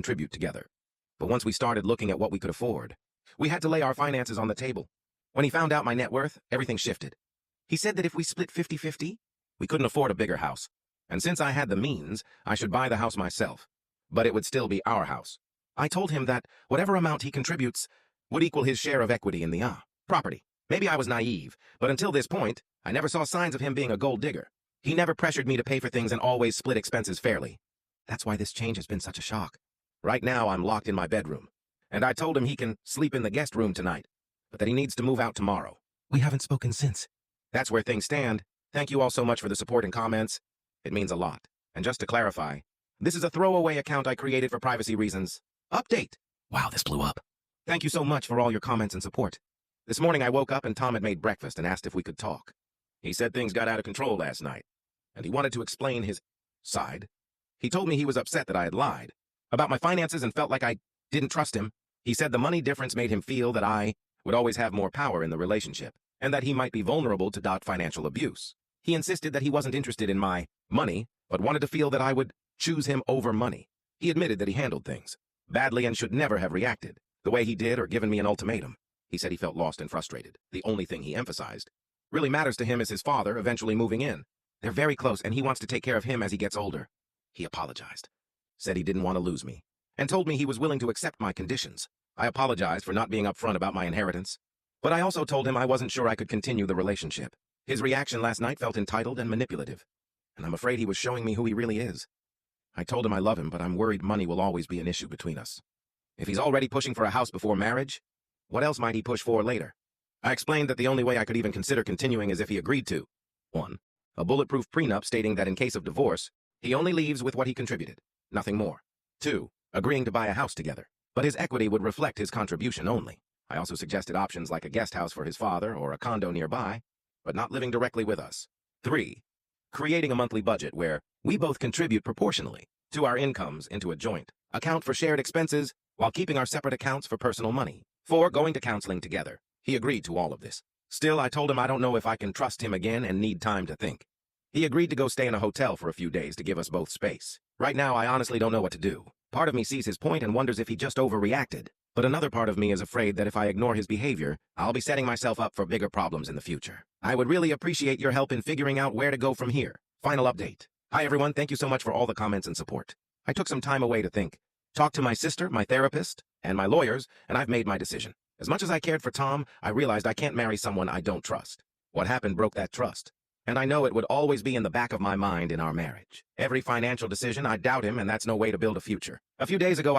contribute together. But once we started looking at what we could afford, we had to lay our finances on the table. When he found out my net worth, everything shifted. He said that if we split 50-50, we couldn't afford a bigger house. And since I had the means, I should buy the house myself. But it would still be our house. I told him that whatever amount he contributes would equal his share of equity in the property. Maybe I was naive, but until this point, I never saw signs of him being a gold digger. He never pressured me to pay for things and always split expenses fairly. That's why this change has been such a shock. Right now, I'm locked in my bedroom. And I told him he can sleep in the guest room tonight, but that he needs to move out tomorrow. We haven't spoken since. That's where things stand. Thank you all so much for the support and comments. It means a lot. And just to clarify, this is a throwaway account I created for privacy reasons. Update. Wow, this blew up. Thank you so much for all your comments and support. This morning I woke up and Tom had made breakfast and asked if we could talk. He said things got out of control last night, and he wanted to explain his side. He told me he was upset that I had lied about my finances and felt like I didn't trust him. He said the money difference made him feel that I would always have more power in the relationship, and that he might be vulnerable to financial abuse. He insisted that he wasn't interested in my money, but wanted to feel that I would choose him over money. He admitted that he handled things badly and should never have reacted the way he did or given me an ultimatum. He said he felt lost and frustrated. The only thing he emphasized really matters to him is his father eventually moving in. They're very close, and he wants to take care of him as he gets older. He apologized, said he didn't want to lose me, and told me he was willing to accept my conditions. I apologized for not being upfront about my inheritance, but I also told him I wasn't sure I could continue the relationship. His reaction last night felt entitled and manipulative, and I'm afraid he was showing me who he really is. I told him I love him, but I'm worried money will always be an issue between us. If he's already pushing for a house before marriage, what else might he push for later? I explained that the only way I could even consider continuing is if he agreed to 1. A bulletproof prenup stating that in case of divorce, he only leaves with what he contributed, nothing more. 2. Agreeing to buy a house together, but his equity would reflect his contribution only. I also suggested options like a guest house for his father or a condo nearby, but not living directly with us. 3. Creating a monthly budget where we both contribute proportionally to our incomes into a joint account for shared expenses while keeping our separate accounts for personal money. 4. Going to counseling together. He agreed to all of this. Still, I told him I don't know if I can trust him again and need time to think. He agreed to go stay in a hotel for a few days to give us both space. Right now, I honestly don't know what to do. Part of me sees his point and wonders if he just overreacted. But another part of me is afraid that if I ignore his behavior, I'll be setting myself up for bigger problems in the future. I would really appreciate your help in figuring out where to go from here. Final update. Hi everyone, thank you so much for all the comments and support. I took some time away to think, talk to my sister, my therapist, and my lawyers, and I've made my decision. As much as I cared for Tom, I realized I can't marry someone I don't trust. What happened broke that trust, and I know it would always be in the back of my mind in our marriage. Every financial decision, I doubt him, and that's no way to build a future. A few days ago,